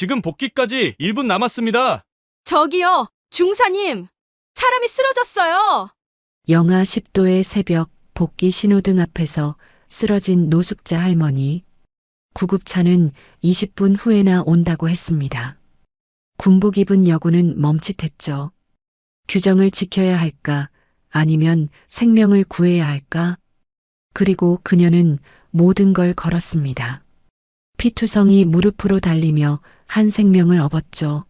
지금 복귀까지 1분 남았습니다. 저기요, 중사님. 사람이 쓰러졌어요. 영하 10도의 새벽 복귀 신호등 앞에서 쓰러진 노숙자 할머니. 구급차는 20분 후에나 온다고 했습니다. 군복 입은 여군은 멈칫했죠. 규정을 지켜야 할까? 아니면 생명을 구해야 할까? 그리고 그녀는 모든 걸 걸었습니다. 피투성이 무릎으로 달리며 한 생명을 업었죠.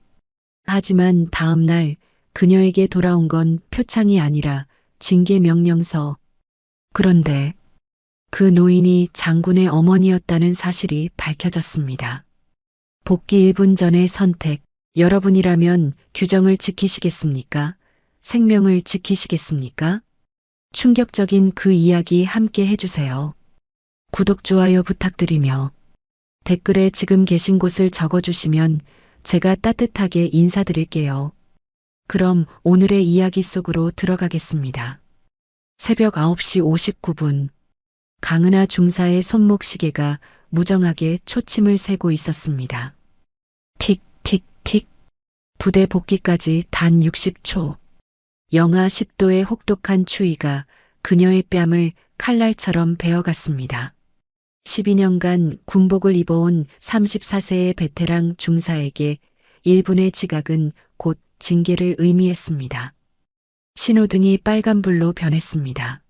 하지만 다음 날 그녀에게 돌아온 건 표창이 아니라 징계 명령서. 그런데 그 노인이 장군의 어머니였다는 사실이 밝혀졌습니다. 복귀 1분 전의 선택. 여러분이라면 규정을 지키시겠습니까? 생명을 지키시겠습니까? 충격적인 그 이야기 함께 해주세요. 구독, 좋아요 부탁드리며 댓글에 지금 계신 곳을 적어주시면 제가 따뜻하게 인사드릴게요. 그럼 오늘의 이야기 속으로 들어가겠습니다. 새벽 9시 59분. 강은하 중사의 손목 시계가 무정하게 초침을 세고 있었습니다. 틱, 틱, 틱. 부대 복귀까지 단 60초. 영하 10도의 혹독한 추위가 그녀의 뺨을 칼날처럼 베어갔습니다. 12년간 군복을 입어온 34세의 베테랑 중사에게 1분의 지각은 곧 징계를 의미했습니다. 신호등이 빨간불로 변했습니다.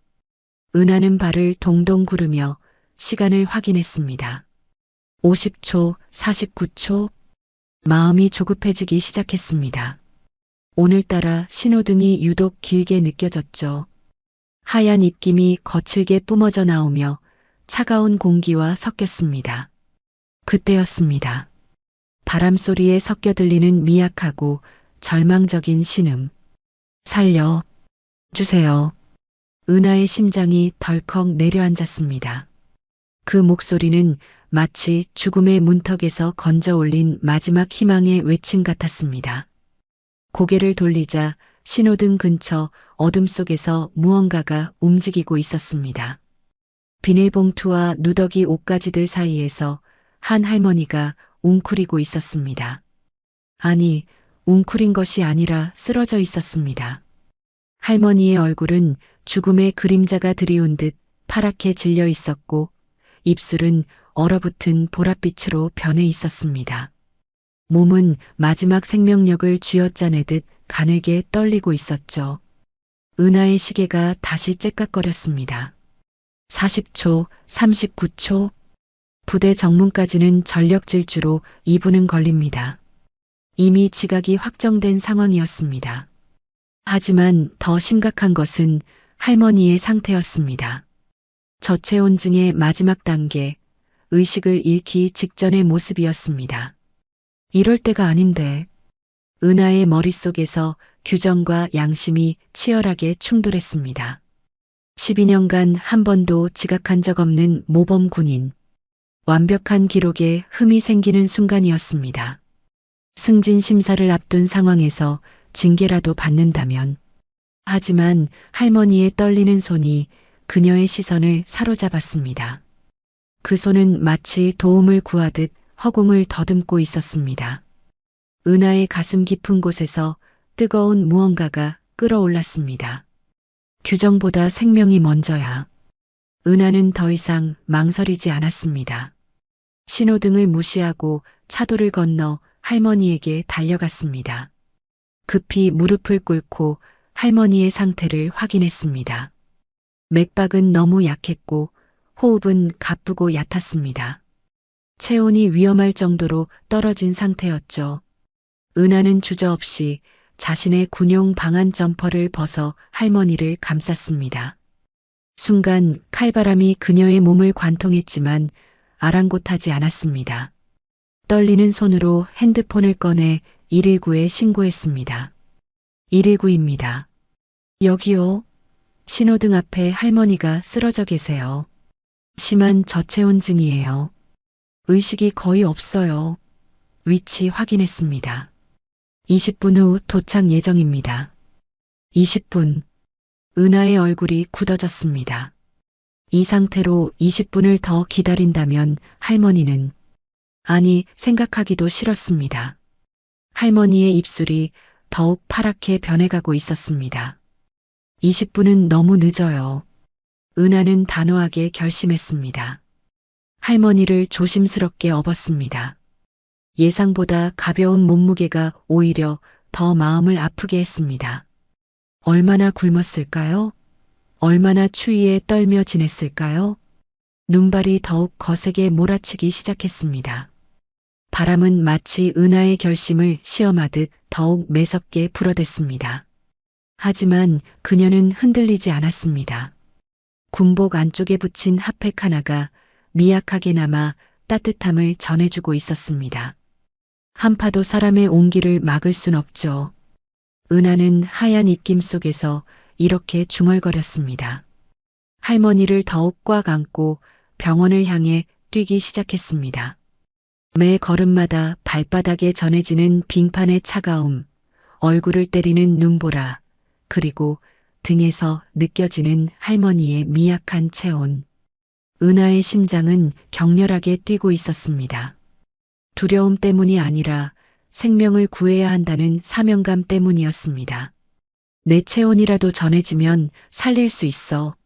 은하는 발을 동동 구르며 시간을 확인했습니다. 50초, 49초. 마음이 조급해지기 시작했습니다. 오늘따라 신호등이 유독 길게 느껴졌죠. 하얀 입김이 거칠게 뿜어져 나오며 차가운 공기와 섞였습니다. 그때였습니다. 바람 소리에 섞여 들리는 미약하고 절망적인 신음. 살려 주세요. 은하의 심장이 덜컥 내려앉았습니다. 그 목소리는 마치 죽음의 문턱에서 건져 올린 마지막 희망의 외침 같았습니다. 고개를 돌리자 신호등 근처 어둠 속에서 무언가가 움직이고 있었습니다. 비닐봉투와 누더기 옷가지들 사이에서 한 할머니가 웅크리고 있었습니다. 아니, 웅크린 것이 아니라 쓰러져 있었습니다. 할머니의 얼굴은 죽음의 그림자가 드리운 듯 파랗게 질려 있었고 입술은 얼어붙은 보랏빛으로 변해 있었습니다. 몸은 마지막 생명력을 쥐어짜내듯 가늘게 떨리고 있었죠. 은하의 시계가 다시 째깍거렸습니다. 40초, 39초. 부대 정문까지는 전력 질주로 2분은 걸립니다. 이미 지각이 확정된 상황이었습니다. 하지만 더 심각한 것은 할머니의 상태였습니다. 저체온증의 마지막 단계, 의식을 잃기 직전의 모습이었습니다. 이럴 때가 아닌데. 은하의 머릿속에서 규정과 양심이 치열하게 충돌했습니다. 12년간 한 번도 지각한 적 없는 모범 군인. 완벽한 기록에 흠이 생기는 순간이었습니다. 승진 심사를 앞둔 상황에서 징계라도 받는다면. 하지만 할머니의 떨리는 손이 그녀의 시선을 사로잡았습니다. 그 손은 마치 도움을 구하듯 허공을 더듬고 있었습니다. 은하의 가슴 깊은 곳에서 뜨거운 무언가가 끓어올랐습니다. 규정보다 생명이 먼저야. 은하는 더 이상 망설이지 않았습니다. 신호등을 무시하고 차도를 건너 할머니에게 달려갔습니다. 급히 무릎을 꿇고 할머니의 상태를 확인했습니다. 맥박은 너무 약했고 호흡은 가쁘고 얕았습니다. 체온이 위험할 정도로 떨어진 상태였죠. 은하는 주저없이 자신의 군용 방한 점퍼를 벗어 할머니를 감쌌습니다. 순간 칼바람이 그녀의 몸을 관통했지만 아랑곳하지 않았습니다. 떨리는 손으로 핸드폰을 꺼내 119에 신고했습니다. 119입니다. 여기요. 신호등 앞에 할머니가 쓰러져 계세요. 심한 저체온증이에요. 의식이 거의 없어요. 위치 확인했습니다. 20분 후 도착 예정입니다. 20분. 은하의 얼굴이 굳어졌습니다. 이 상태로 20분을 더 기다린다면 할머니는 아니, 생각하기도 싫었습니다. 할머니의 입술이 더욱 파랗게 변해가고 있었습니다. 20분은 너무 늦어요. 은하는 단호하게 결심했습니다. 할머니를 조심스럽게 업었습니다. 예상보다 가벼운 몸무게가 오히려 더 마음을 아프게 했습니다. 얼마나 굶었을까요? 얼마나 추위에 떨며 지냈을까요? 눈발이 더욱 거세게 몰아치기 시작했습니다. 바람은 마치 은하의 결심을 시험하듯 더욱 매섭게 불어댔습니다. 하지만 그녀는 흔들리지 않았습니다. 군복 안쪽에 붙인 핫팩 하나가 미약하게 남아 따뜻함을 전해주고 있었습니다. 한파도 사람의 온기를 막을 순 없죠. 은하는 하얀 입김 속에서 이렇게 중얼거렸습니다. 할머니를 더욱 꽉 안고 병원을 향해 뛰기 시작했습니다. 매 걸음마다 발바닥에 전해지는 빙판의 차가움, 얼굴을 때리는 눈보라, 그리고 등에서 느껴지는 할머니의 미약한 체온. 은하의 심장은 격렬하게 뛰고 있었습니다. 두려움 때문이 아니라 생명을 구해야 한다는 사명감 때문이었습니다. 내 체온이라도 전해지면 살릴 수 있어.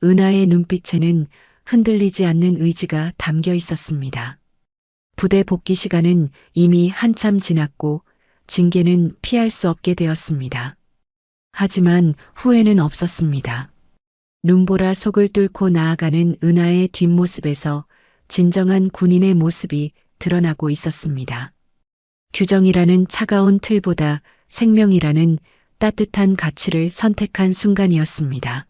은하의 눈빛에는 흔들리지 않는 의지가 담겨 있었습니다. 부대 복귀 시간은 이미 한참 지났고 징계는 피할 수 없게 되었습니다. 하지만 후회는 없었습니다. 눈보라 속을 뚫고 나아가는 은하의 뒷모습에서 진정한 군인의 모습이 드러나고 있었습니다. 규정이라는 차가운 틀보다 생명이라는 따뜻한 가치를 선택한 순간이었습니다.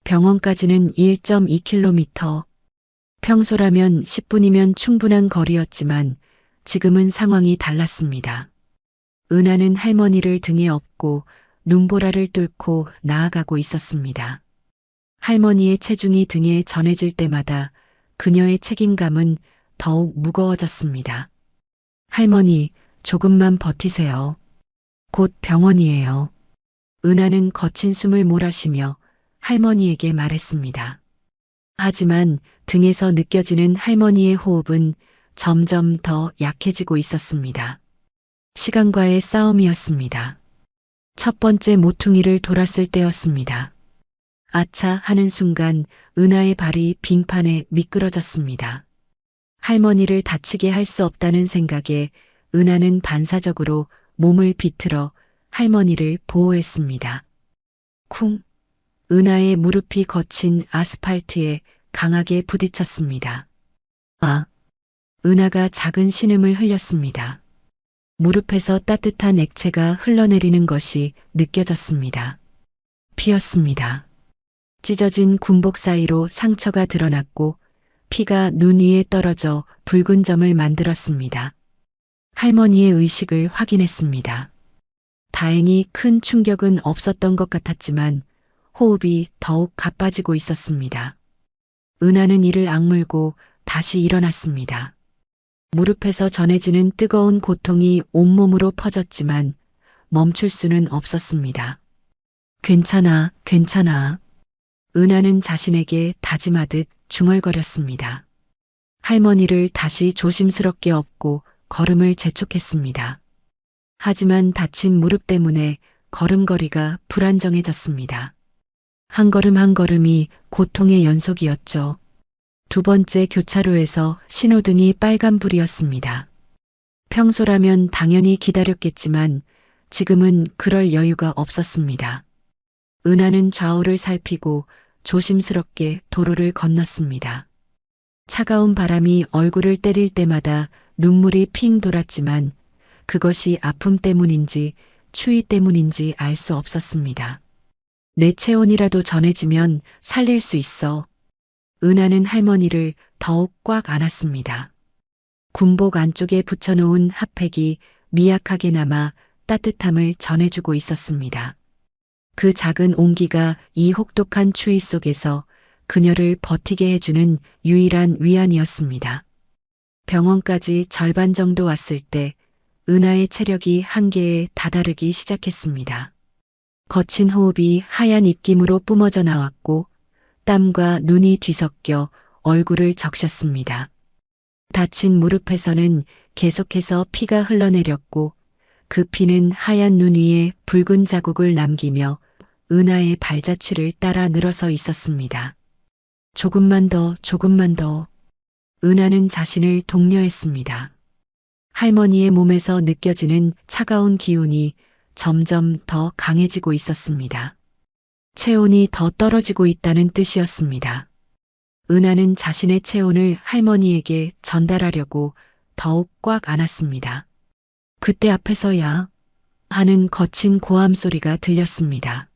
병원까지는 1.2km. 평소라면 10분이면 충분한 거리였지만 지금은 상황이 달랐습니다. 은하는 할머니를 등에 업고 눈보라를 뚫고 나아가고 있었습니다. 할머니의 체중이 등에 전해질 때마다 그녀의 책임감은 더욱 무거워졌습니다. 할머니, 조금만 버티세요. 곧 병원이에요. 은하는 거친 숨을 몰아쉬며 할머니에게 말했습니다. 하지만 등에서 느껴지는 할머니의 호흡은 점점 더 약해지고 있었습니다. 시간과의 싸움이었습니다. 첫 번째 모퉁이를 돌았을 때였습니다. 아차 하는 순간 은하의 발이 빙판에 미끄러졌습니다. 할머니를 다치게 할 수 없다는 생각에 은하는 반사적으로 몸을 비틀어 할머니를 보호했습니다. 쿵! 은하의 무릎이 거친 아스팔트에 강하게 부딪혔습니다. 아! 은하가 작은 신음을 흘렸습니다. 무릎에서 따뜻한 액체가 흘러내리는 것이 느껴졌습니다. 피였습니다. 찢어진 군복 사이로 상처가 드러났고 피가 눈 위에 떨어져 붉은 점을 만들었습니다. 할머니의 의식을 확인했습니다. 다행히 큰 충격은 없었던 것 같았지만 호흡이 더욱 가빠지고 있었습니다. 은하는 이를 악물고 다시 일어났습니다. 무릎에서 전해지는 뜨거운 고통이 온몸으로 퍼졌지만 멈출 수는 없었습니다. 괜찮아, 괜찮아. 은하는 자신에게 다짐하듯 중얼거렸습니다. 할머니를 다시 조심스럽게 업고 걸음을 재촉했습니다. 하지만 다친 무릎 때문에 걸음걸이가 불안정해졌습니다. 한 걸음 한 걸음이 고통의 연속이었죠. 두 번째 교차로에서 신호등이 빨간불이었습니다. 평소라면 당연히 기다렸겠지만 지금은 그럴 여유가 없었습니다. 은하는 좌우를 살피고 조심스럽게 도로를 건넜습니다. 차가운 바람이 얼굴을 때릴 때마다 눈물이 핑 돌았지만 그것이 아픔 때문인지 추위 때문인지 알 수 없었습니다. 내 체온이라도 전해지면 살릴 수 있어. 은하는 할머니를 더욱 꽉 안았습니다. 군복 안쪽에 붙여놓은 핫팩이 미약하게 남아 따뜻함을 전해주고 있었습니다. 그 작은 온기가 이 혹독한 추위 속에서 그녀를 버티게 해주는 유일한 위안이었습니다. 병원까지 절반 정도 왔을 때 은하의 체력이 한계에 다다르기 시작했습니다. 거친 호흡이 하얀 입김으로 뿜어져 나왔고 땀과 눈이 뒤섞여 얼굴을 적셨습니다. 다친 무릎에서는 계속해서 피가 흘러내렸고 그 피는 하얀 눈 위에 붉은 자국을 남기며 은하의 발자취를 따라 늘어서 있었습니다. 조금만 더, 조금만 더. 은하는 자신을 독려했습니다. 할머니의 몸에서 느껴지는 차가운 기운이 점점 더 강해지고 있었습니다. 체온이 더 떨어지고 있다는 뜻이었습니다. 은하는 자신의 체온을 할머니에게 전달하려고 더욱 꽉 안았습니다. 그때 앞에서야 하는 거친 고함 소리가 들렸습니다.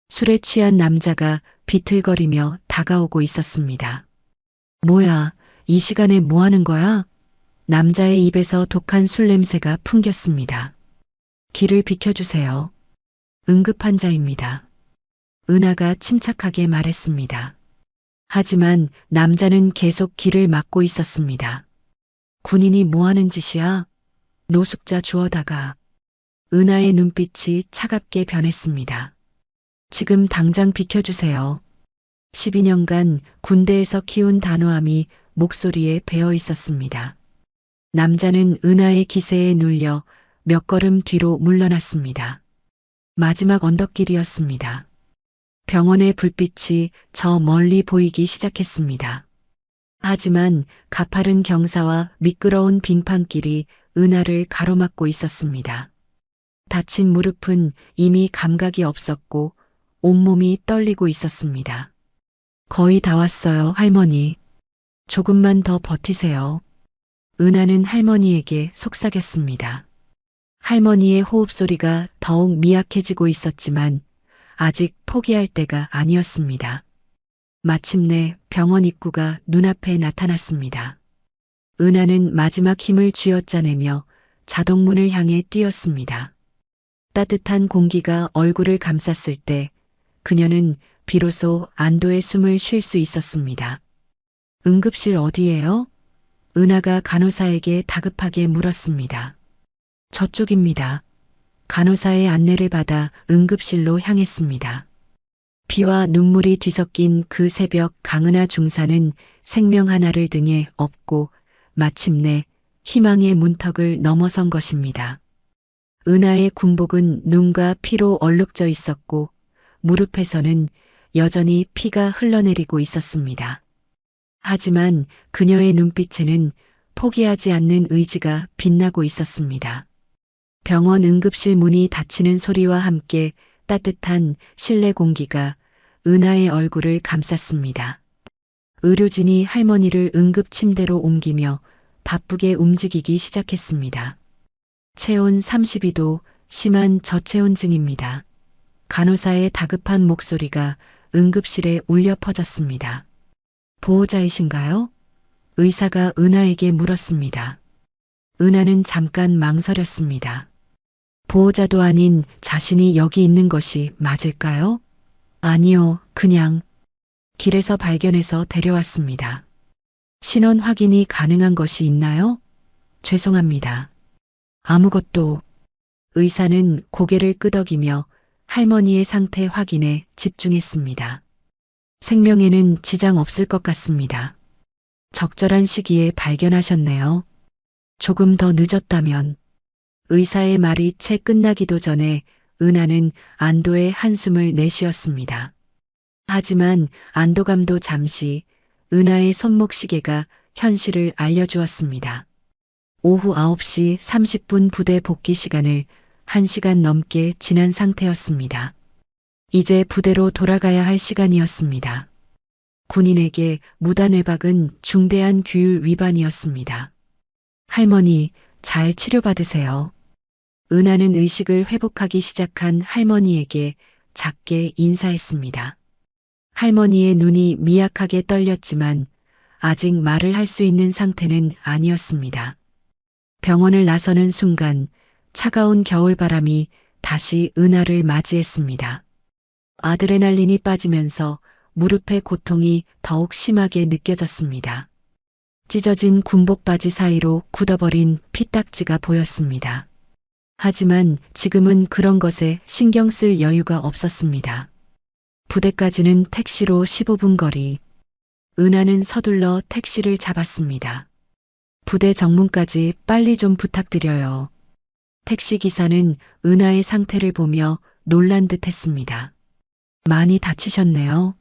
술에 취한 남자가 비틀거리며 다가오고 있었습니다. 뭐야, 이 시간에 뭐 하는 거야? 남자의 입에서 독한 술 냄새가 풍겼습니다. 길을 비켜주세요. 응급환자입니다. 은하가 침착하게 말했습니다. 하지만 남자는 계속 길을 막고 있었습니다. 군인이 뭐 하는 짓이야? 노숙자 주워다가. 은하의 눈빛이 차갑게 변했습니다. 지금 당장 비켜주세요. 12년간 군대에서 키운 단호함이 목소리에 배어 있었습니다. 남자는 은하의 기세에 눌려 몇 걸음 뒤로 물러났습니다. 마지막 언덕길이었습니다. 병원의 불빛이 저 멀리 보이기 시작했습니다. 하지만 가파른 경사와 미끄러운 빙판길이 은하를 가로막고 있었습니다. 다친 무릎은 이미 감각이 없었고 온몸이 떨리고 있었습니다. 거의 다 왔어요, 할머니. 조금만 더 버티세요. 은하는 할머니에게 속삭였습니다. 할머니의 호흡소리가 더욱 미약해지고 있었지만 아직 포기할 때가 아니었습니다. 마침내 병원 입구가 눈앞에 나타났습니다. 은하는 마지막 힘을 쥐어짜내며 자동문을 향해 뛰었습니다. 따뜻한 공기가 얼굴을 감쌌을 때 그녀는 비로소 안도의 숨을 쉴 수 있었습니다. 응급실 어디예요? 은하가 간호사에게 다급하게 물었습니다. 저쪽입니다. 간호사의 안내를 받아 응급실로 향했습니다. 피와 눈물이 뒤섞인 그 새벽 강은하 중사는 생명 하나를 등에 업고 마침내 희망의 문턱을 넘어선 것입니다. 은하의 군복은 눈과 피로 얼룩져 있었고 무릎에서는 여전히 피가 흘러내리고 있었습니다. 하지만 그녀의 눈빛에는 포기하지 않는 의지가 빛나고 있었습니다. 병원 응급실 문이 닫히는 소리와 함께 따뜻한 실내 공기가 은하의 얼굴을 감쌌습니다. 의료진이 할머니를 응급 침대로 옮기며 바쁘게 움직이기 시작했습니다. 체온 32도, 심한 저체온증입니다. 간호사의 다급한 목소리가 응급실에 울려 퍼졌습니다. 보호자이신가요? 의사가 은하에게 물었습니다. 은하는 잠깐 망설였습니다. 보호자도 아닌 자신이 여기 있는 것이 맞을까요? 아니요, 그냥 길에서 발견해서 데려왔습니다. 신원 확인이 가능한 것이 있나요? 죄송합니다. 아무것도. 의사는 고개를 끄덕이며 할머니의 상태 확인에 집중했습니다. 생명에는 지장 없을 것 같습니다. 적절한 시기에 발견하셨네요. 조금 더 늦었다면. 의사의 말이 채 끝나기도 전에 은하는 안도의 한숨을 내쉬었습니다. 하지만 안도감도 잠시 은하의 손목시계가 현실을 알려주었습니다. 오후 9시 30분 부대 복귀 시간을 1시간 넘게 지난 상태였습니다. 이제 부대로 돌아가야 할 시간이었습니다. 군인에게 무단 외박은 중대한 규율 위반이었습니다. 할머니, 잘 치료받으세요. 은하는 의식을 회복하기 시작한 할머니에게 작게 인사했습니다. 할머니의 눈이 미약하게 떨렸지만 아직 말을 할 수 있는 상태는 아니었습니다. 병원을 나서는 순간 차가운 겨울바람이 다시 은하를 맞이했습니다. 아드레날린이 빠지면서 무릎의 고통이 더욱 심하게 느껴졌습니다. 찢어진 군복 바지 사이로 굳어버린 피딱지가 보였습니다. 하지만 지금은 그런 것에 신경 쓸 여유가 없었습니다. 부대까지는 택시로 15분 거리. 은하는 서둘러 택시를 잡았습니다. 부대 정문까지 빨리 좀 부탁드려요. 택시기사는 은하의 상태를 보며 놀란 듯 했습니다. 많이 다치셨네요.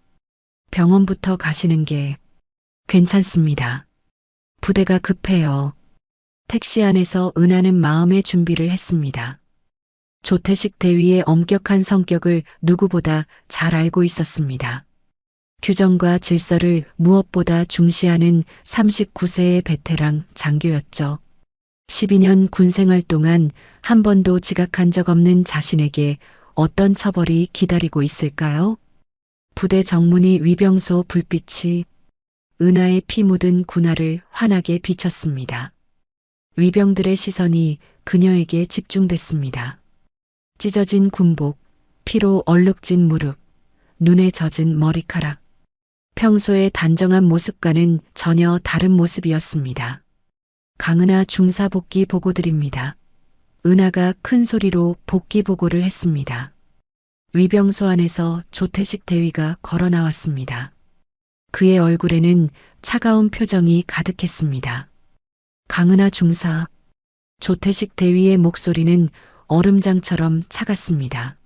병원부터 가시는 게 괜찮습니다. 부대가 급해요. 택시 안에서 은하는 마음의 준비를 했습니다. 조태식 대위의 엄격한 성격을 누구보다 잘 알고 있었습니다. 규정과 질서를 무엇보다 중시하는 39세의 베테랑 장교였죠. 12년 군생활 동안 한 번도 지각한 적 없는 자신에게 어떤 처벌이 기다리고 있을까요? 부대 정문이 위병소 불빛이 은하의 피 묻은 군화를 환하게 비쳤습니다. 위병들의 시선이 그녀에게 집중됐습니다. 찢어진 군복, 피로 얼룩진 무릎, 눈에 젖은 머리카락. 평소의 단정한 모습과는 전혀 다른 모습이었습니다. 강은하 중사 복귀 보고 드립니다. 은하가 큰 소리로 복귀 보고를 했습니다. 위병소 안에서 조태식 대위가 걸어 나왔습니다. 그의 얼굴에는 차가운 표정이 가득했습니다. 강은하 중사, 조태식 대위의 목소리는 얼음장처럼 차갔습니다.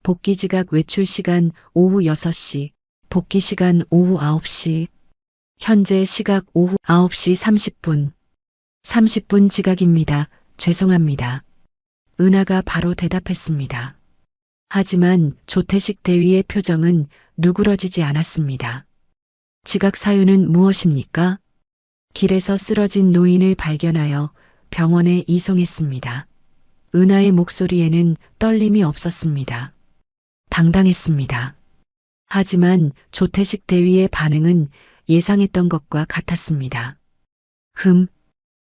복귀 지각 외출 시간 오후 6시, 복귀 시간 오후 9시, 현재 시각 오후 9시 30분. 30분 지각입니다. 죄송합니다. 은하가 바로 대답했습니다. 하지만 조태식 대위의 표정은 누그러지지 않았습니다. 지각 사유는 무엇입니까? 길에서 쓰러진 노인을 발견하여 병원에 이송했습니다. 은하의 목소리에는 떨림이 없었습니다. 당당했습니다. 하지만 조태식 대위의 반응은 예상했던 것과 같았습니다.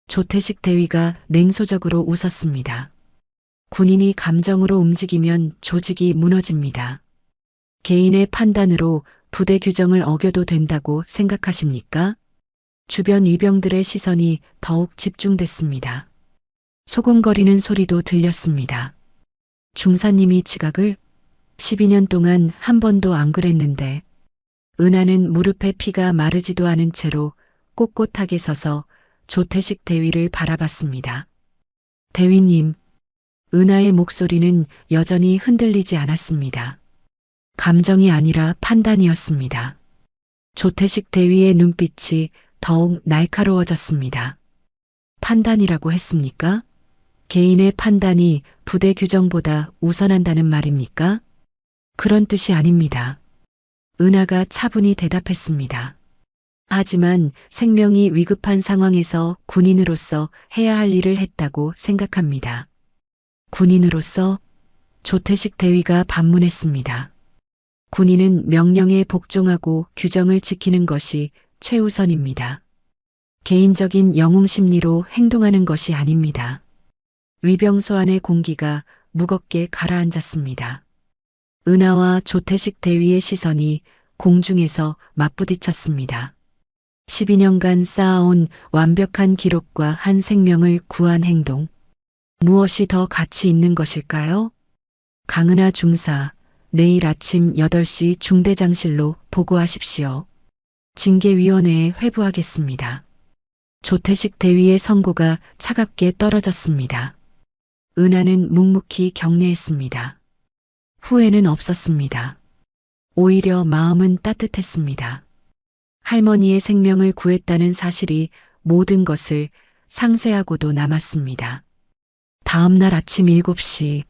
조태식 대위가 냉소적으로 웃었습니다. 군인이 감정으로 움직이면 조직이 무너집니다. 개인의 판단으로 부대 규정을 어겨도 된다고 생각하십니까? 주변 위병들의 시선이 더욱 집중됐습니다. 소곤거리는 소리도 들렸습니다. 중사님이 지각을 12년 동안 한 번도 안 그랬는데 은하는 무릎에 피가 마르지도 않은 채로 꼿꼿하게 서서 조태식 대위를 바라봤습니다. 대위님, 은하의 목소리는 여전히 흔들리지 않았습니다. 감정이 아니라 판단이었습니다. 조태식 대위의 눈빛이 더욱 날카로워졌습니다. 판단이라고 했습니까? 개인의 판단이 부대 규정보다 우선한다는 말입니까? 그런 뜻이 아닙니다. 은하가 차분히 대답했습니다. 하지만 생명이 위급한 상황에서 군인으로서 해야 할 일을 했다고 생각합니다. 군인으로서 조태식 대위가 반문했습니다. 군인은 명령에 복종하고 규정을 지키는 것이 최우선입니다. 개인적인 영웅 심리로 행동하는 것이 아닙니다. 위병소 안의 공기가 무겁게 가라앉았습니다. 은하와 조태식 대위의 시선이 공중에서 맞부딪혔습니다. 12년간 쌓아온 완벽한 기록과 한 생명을 구한 행동. 무엇이 더 가치 있는 것일까요? 강은하 중사, 내일 아침 8시 중대장실로 보고하십시오. 징계위원회에 회부하겠습니다. 조태식 대위의 선고가 차갑게 떨어졌습니다. 은하는 묵묵히 경례했습니다. 후회는 없었습니다. 오히려 마음은 따뜻했습니다. 할머니의 생명을 구했다는 사실이 모든 것을 상쇄하고도 남았습니다. 다음 날 아침 7시,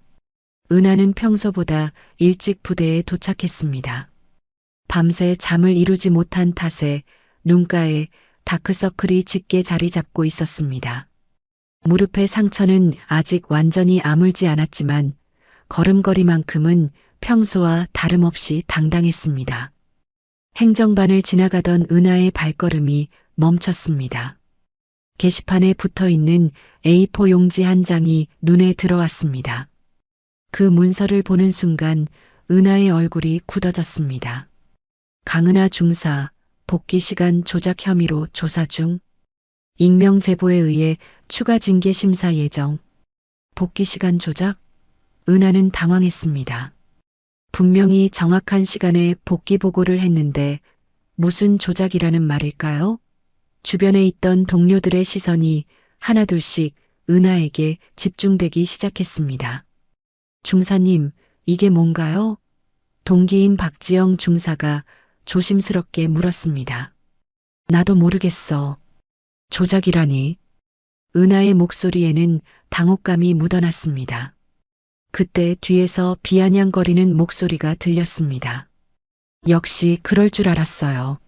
은하는 평소보다 일찍 부대에 도착했습니다. 밤새 잠을 이루지 못한 탓에 눈가에 다크서클이 짙게 자리 잡고 있었습니다. 무릎의 상처는 아직 완전히 아물지 않았지만 걸음걸이만큼은 평소와 다름없이 당당했습니다. 행정반을 지나가던 은하의 발걸음이 멈췄습니다. 게시판에 붙어있는 A4 용지 한 장이 눈에 들어왔습니다. 그 문서를 보는 순간 은하의 얼굴이 굳어졌습니다. 강은하 중사, 복귀 시간 조작 혐의로 조사 중. 익명 제보에 의해 추가 징계 심사 예정. 복귀 시간 조작? 은하는 당황했습니다. 분명히 정확한 시간에 복귀 보고를 했는데 무슨 조작이라는 말일까요? 주변에 있던 동료들의 시선이 하나둘씩 은하에게 집중되기 시작했습니다. 중사님, 이게 뭔가요? 동기인 박지영 중사가 조심스럽게 물었습니다. 나도 모르겠어. 조작이라니. 은하의 목소리에는 당혹감이 묻어났습니다. 그때 뒤에서 비아냥거리는 목소리가 들렸습니다. 역시 그럴 줄 알았어요.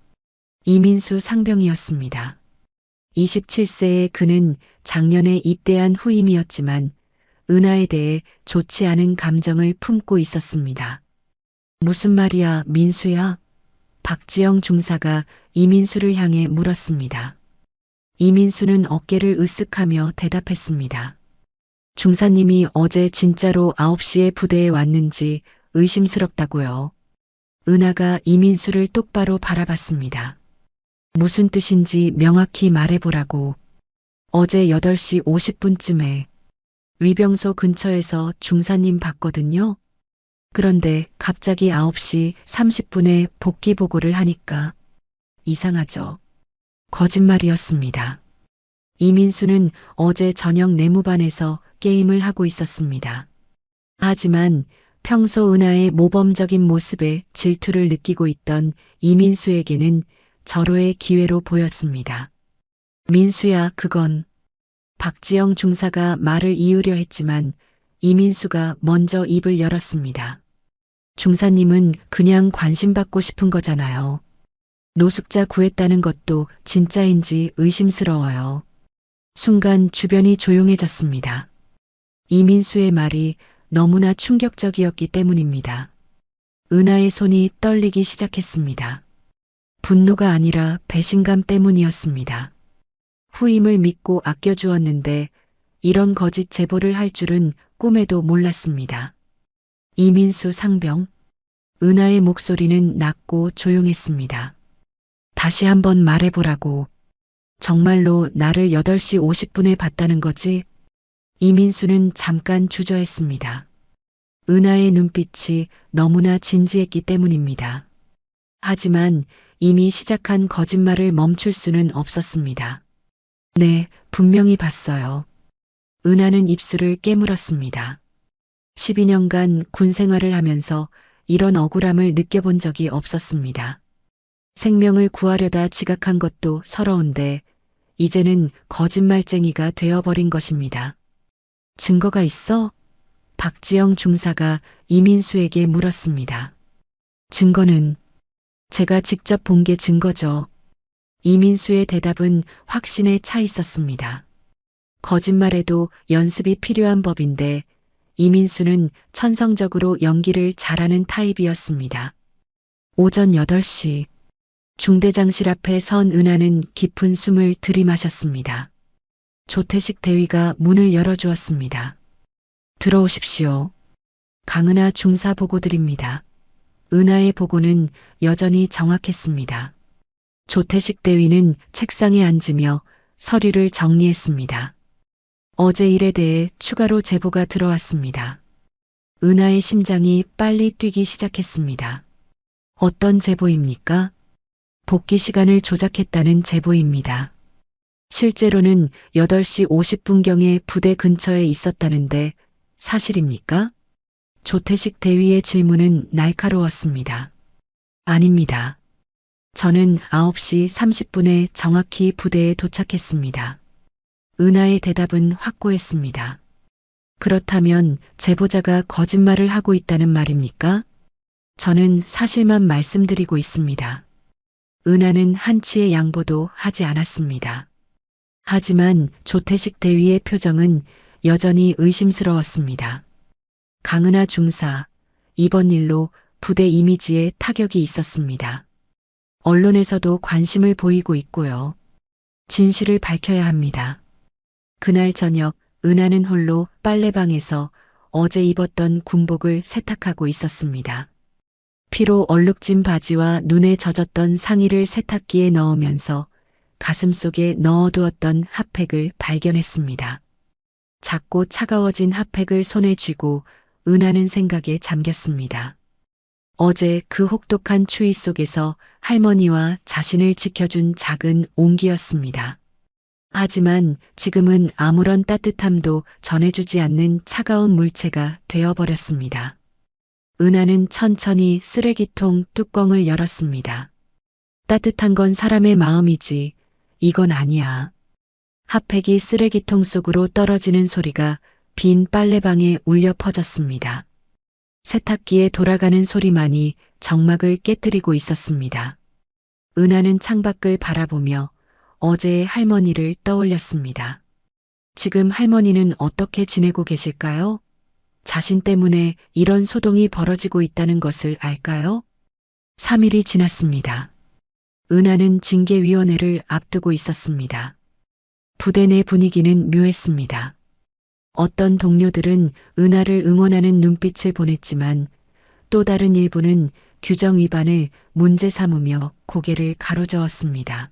이민수 상병이었습니다. 27세의 그는 작년에 입대한 후임이었지만 은하에 대해 좋지 않은 감정을 품고 있었습니다. 무슨 말이야, 민수야? 박지영 중사가 이민수를 향해 물었습니다. 이민수는 어깨를 으쓱하며 대답했습니다. 중사님이 어제 진짜로 9시에 부대에 왔는지 의심스럽다고요. 은하가 이민수를 똑바로 바라봤습니다. 무슨 뜻인지 명확히 말해보라고. 어제 8시 50분쯤에 위병소 근처에서 중사님 봤거든요. 그런데 갑자기 9시 30분에 복귀 보고를 하니까 이상하죠. 거짓말이었습니다. 이민수는 어제 저녁 내무반에서 게임을 하고 있었습니다. 하지만 평소 은하의 모범적인 모습에 질투를 느끼고 있던 이민수에게는 절호의 기회로 보였습니다. 민수야, 그건. 박지영 중사가 말을 이으려 했지만 이민수가 먼저 입을 열었습니다. 중사님은 그냥 관심받고 싶은 거잖아요. 노숙자 구했다는 것도 진짜인지 의심스러워요. 순간 주변이 조용해졌습니다. 이민수의 말이 너무나 충격적이었기 때문입니다. 은하의 손이 떨리기 시작했습니다. 분노가 아니라 배신감 때문이었습니다. 후임을 믿고 아껴주었는데 이런 거짓 제보를 할 줄은 꿈에도 몰랐습니다. 이민수 상병. 은하의 목소리는 낮고 조용했습니다. 다시 한번 말해보라고. 정말로 나를 8시 50분에 봤다는 거지? 이민수는 잠깐 주저했습니다. 은하의 눈빛이 너무나 진지했기 때문입니다. 하지만 이미 시작한 거짓말을 멈출 수는 없었습니다. 네, 분명히 봤어요. 은하는 입술을 깨물었습니다. 12년간 군 생활을 하면서 이런 억울함을 느껴본 적이 없었습니다. 생명을 구하려다 지각한 것도 서러운데 이제는 거짓말쟁이가 되어버린 것입니다. 증거가 있어? 박지영 중사가 이민수에게 물었습니다. 증거는 제가 직접 본 게 증거죠. 이민수의 대답은 확신에 차 있었습니다. 거짓말에도 연습이 필요한 법인데 이민수는 천성적으로 연기를 잘하는 타입이었습니다. 오전 8시 중대장실 앞에 선 은하는 깊은 숨을 들이마셨습니다. 조태식 대위가 문을 열어주었습니다. 들어오십시오. 강은하 중사 보고 드립니다. 은하의 보고는 여전히 정확했습니다. 조태식 대위는 책상에 앉으며 서류를 정리했습니다. 어제 일에 대해 추가로 제보가 들어왔습니다. 은하의 심장이 빨리 뛰기 시작했습니다. 어떤 제보입니까? 복귀 시간을 조작했다는 제보입니다. 실제로는 8시 50분경에 부대 근처에 있었다는데 사실입니까? 조태식 대위의 질문은 날카로웠습니다. 아닙니다. 저는 9시 30분에 정확히 부대에 도착했습니다. 은하의 대답은 확고했습니다. 그렇다면 제보자가 거짓말을 하고 있다는 말입니까? 저는 사실만 말씀드리고 있습니다. 은하는 한치의 양보도 하지 않았습니다. 하지만 조태식 대위의 표정은 여전히 의심스러웠습니다. 강은하 중사, 이번 일로 부대 이미지에 타격이 있었습니다. 언론에서도 관심을 보이고 있고요. 진실을 밝혀야 합니다. 그날 저녁 은하는 홀로 빨래방에서 어제 입었던 군복을 세탁하고 있었습니다. 피로 얼룩진 바지와 눈에 젖었던 상의를 세탁기에 넣으면서 가슴속에 넣어두었던 핫팩을 발견했습니다. 작고 차가워진 핫팩을 손에 쥐고 은하는 생각에 잠겼습니다. 어제 그 혹독한 추위 속에서 할머니와 자신을 지켜준 작은 온기였습니다. 하지만 지금은 아무런 따뜻함도 전해주지 않는 차가운 물체가 되어버렸습니다. 은하는 천천히 쓰레기통 뚜껑을 열었습니다. 따뜻한 건 사람의 마음이지, 이건 아니야. 핫팩이 쓰레기통 속으로 떨어지는 소리가 빈 빨래방에 울려 퍼졌습니다. 세탁기에 돌아가는 소리만이 정막을 깨뜨리고 있었습니다. 은하는 창밖을 바라보며 어제의 할머니를 떠올렸습니다. 지금 할머니는 어떻게 지내고 계실까요? 자신 때문에 이런 소동이 벌어지고 있다는 것을 알까요? 3일이 지났습니다. 은하는 징계위원회를 앞두고 있었습니다. 부대 내 분위기는 묘했습니다. 어떤 동료들은 은하를 응원하는 눈빛을 보냈지만 또 다른 일부는 규정 위반을 문제 삼으며 고개를 가로저었습니다.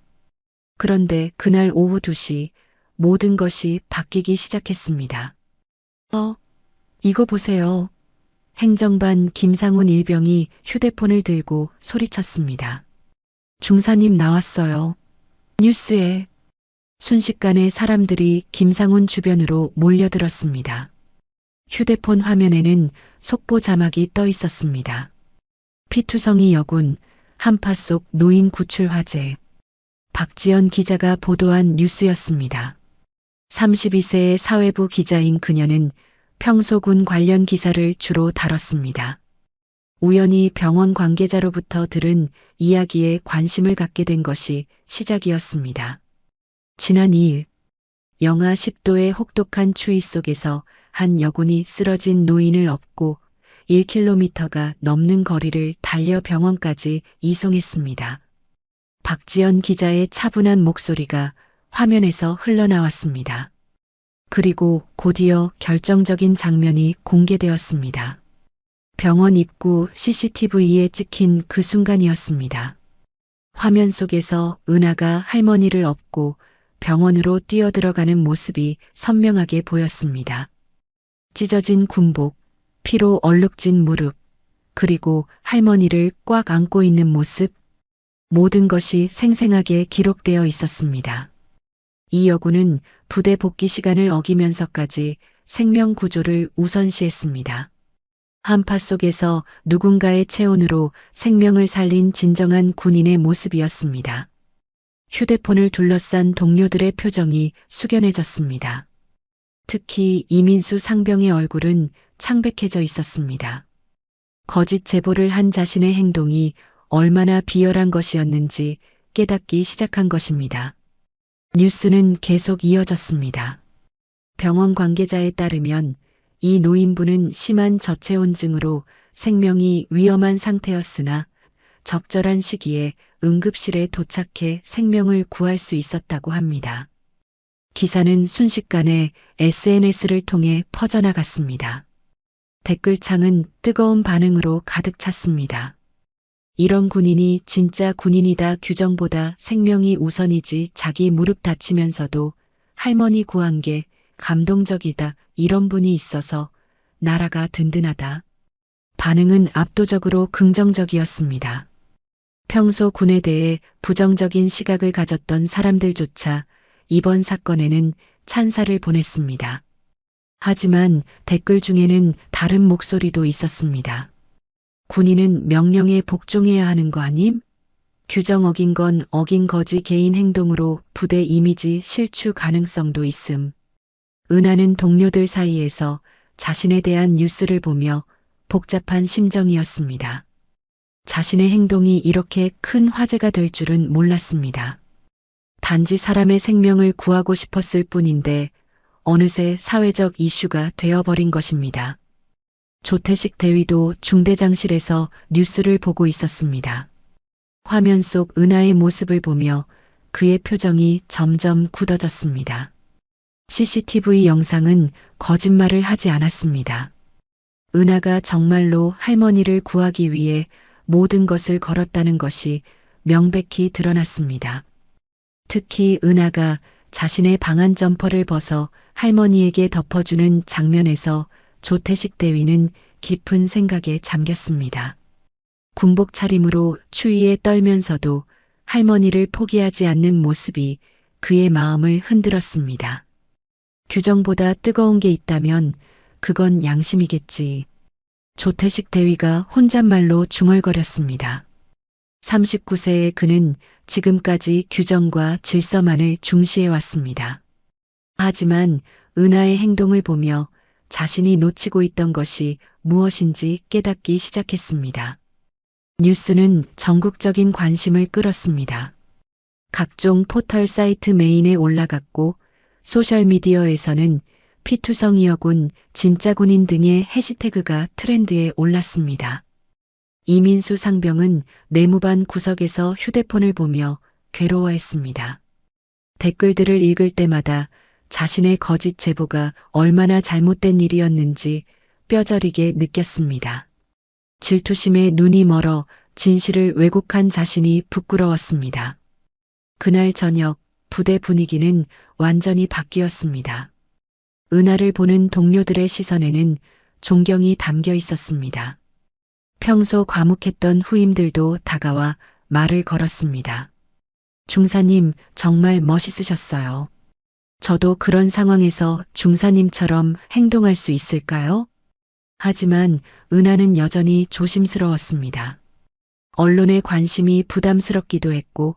그런데 그날 오후 2시 모든 것이 바뀌기 시작했습니다. 이거 보세요. 행정반 김상훈 일병이 휴대폰을 들고 소리쳤습니다. 중사님 나왔어요. 뉴스에. 순식간에 사람들이 김상훈 주변으로 몰려들었습니다. 휴대폰 화면에는 속보 자막이 떠 있었습니다. 피투성이 여군, 한파 속 노인 구출 화재. 박지연 기자가 보도한 뉴스였습니다. 32세의 사회부 기자인 그녀는 평소 군 관련 기사를 주로 다뤘습니다. 우연히 병원 관계자로부터 들은 이야기에 관심을 갖게 된 것이 시작이었습니다. 지난 2일, 영하 10도의 혹독한 추위 속에서 한 여군이 쓰러진 노인을 업고 1km가 넘는 거리를 달려 병원까지 이송했습니다. 박지연 기자의 차분한 목소리가 화면에서 흘러나왔습니다. 그리고 곧이어 결정적인 장면이 공개되었습니다. 병원 입구 CCTV에 찍힌 그 순간이었습니다. 화면 속에서 은하가 할머니를 업고 병원으로 뛰어들어가는 모습이 선명하게 보였습니다. 찢어진 군복, 피로 얼룩진 무릎, 그리고 할머니를 꽉 안고 있는 모습, 모든 것이 생생하게 기록되어 있었습니다. 이 여군은 부대 복귀 시간을 어기면서까지 생명 구조를 우선시했습니다. 한파 속에서 누군가의 체온으로 생명을 살린 진정한 군인의 모습이었습니다. 휴대폰을 둘러싼 동료들의 표정이 숙연해졌습니다. 특히 이민수 상병의 얼굴은 창백해져 있었습니다. 거짓 제보를 한 자신의 행동이 얼마나 비열한 것이었는지 깨닫기 시작한 것입니다. 뉴스는 계속 이어졌습니다. 병원 관계자에 따르면 이 노인분은 심한 저체온증으로 생명이 위험한 상태였으나 적절한 시기에 응급실에 도착해 생명을 구할 수 있었다고 합니다. 기사는 순식간에 SNS를 통해 퍼져나갔습니다. 댓글창은 뜨거운 반응으로 가득 찼습니다. 이런 군인이 진짜 군인이다. 규정보다 생명이 우선이지. 자기 무릎 다치면서도 할머니 구한 게 감동적이다. 이런 분이 있어서 나라가 든든하다. 반응은 압도적으로 긍정적이었습니다. 평소 군에 대해 부정적인 시각을 가졌던 사람들조차 이번 사건에는 찬사를 보냈습니다. 하지만 댓글 중에는 다른 목소리도 있었습니다. 군인은 명령에 복종해야 하는 거 아님? 규정 어긴 건 어긴 거지. 개인 행동으로 부대 이미지 실추 가능성도 있음. 은하는 동료들 사이에서 자신에 대한 뉴스를 보며 복잡한 심정이었습니다. 자신의 행동이 이렇게 큰 화제가 될 줄은 몰랐습니다. 단지 사람의 생명을 구하고 싶었을 뿐인데 어느새 사회적 이슈가 되어버린 것입니다. 조태식 대위도 중대장실에서 뉴스를 보고 있었습니다. 화면 속 은하의 모습을 보며 그의 표정이 점점 굳어졌습니다. CCTV 영상은 거짓말을 하지 않았습니다. 은하가 정말로 할머니를 구하기 위해 모든 것을 걸었다는 것이 명백히 드러났습니다. 특히 은하가 자신의 방한 점퍼를 벗어 할머니에게 덮어주는 장면에서 조태식 대위는 깊은 생각에 잠겼습니다. 군복 차림으로 추위에 떨면서도 할머니를 포기하지 않는 모습이 그의 마음을 흔들었습니다. 규정보다 뜨거운 게 있다면 그건 양심이겠지. 조태식 대위가 혼잣말로 중얼거렸습니다. 39세의 그는 지금까지 규정과 질서만을 중시해왔습니다. 하지만 은하의 행동을 보며 자신이 놓치고 있던 것이 무엇인지 깨닫기 시작했습니다. 뉴스는 전국적인 관심을 끌었습니다. 각종 포털 사이트 메인에 올라갔고 소셜미디어에서는 피투성이어군, 진짜군인 등의 해시태그가 트렌드에 올랐습니다. 이민수 상병은 내무반 구석에서 휴대폰을 보며 괴로워했습니다. 댓글들을 읽을 때마다 자신의 거짓 제보가 얼마나 잘못된 일이었는지 뼈저리게 느꼈습니다. 질투심에 눈이 멀어 진실을 왜곡한 자신이 부끄러웠습니다. 그날 저녁 부대 분위기는 완전히 바뀌었습니다. 은하를 보는 동료들의 시선에는 존경이 담겨 있었습니다. 평소 과묵했던 후임들도 다가와 말을 걸었습니다. 중사님, 정말 멋있으셨어요. 저도 그런 상황에서 중사님처럼 행동할 수 있을까요? 하지만 은하는 여전히 조심스러웠습니다. 언론의 관심이 부담스럽기도 했고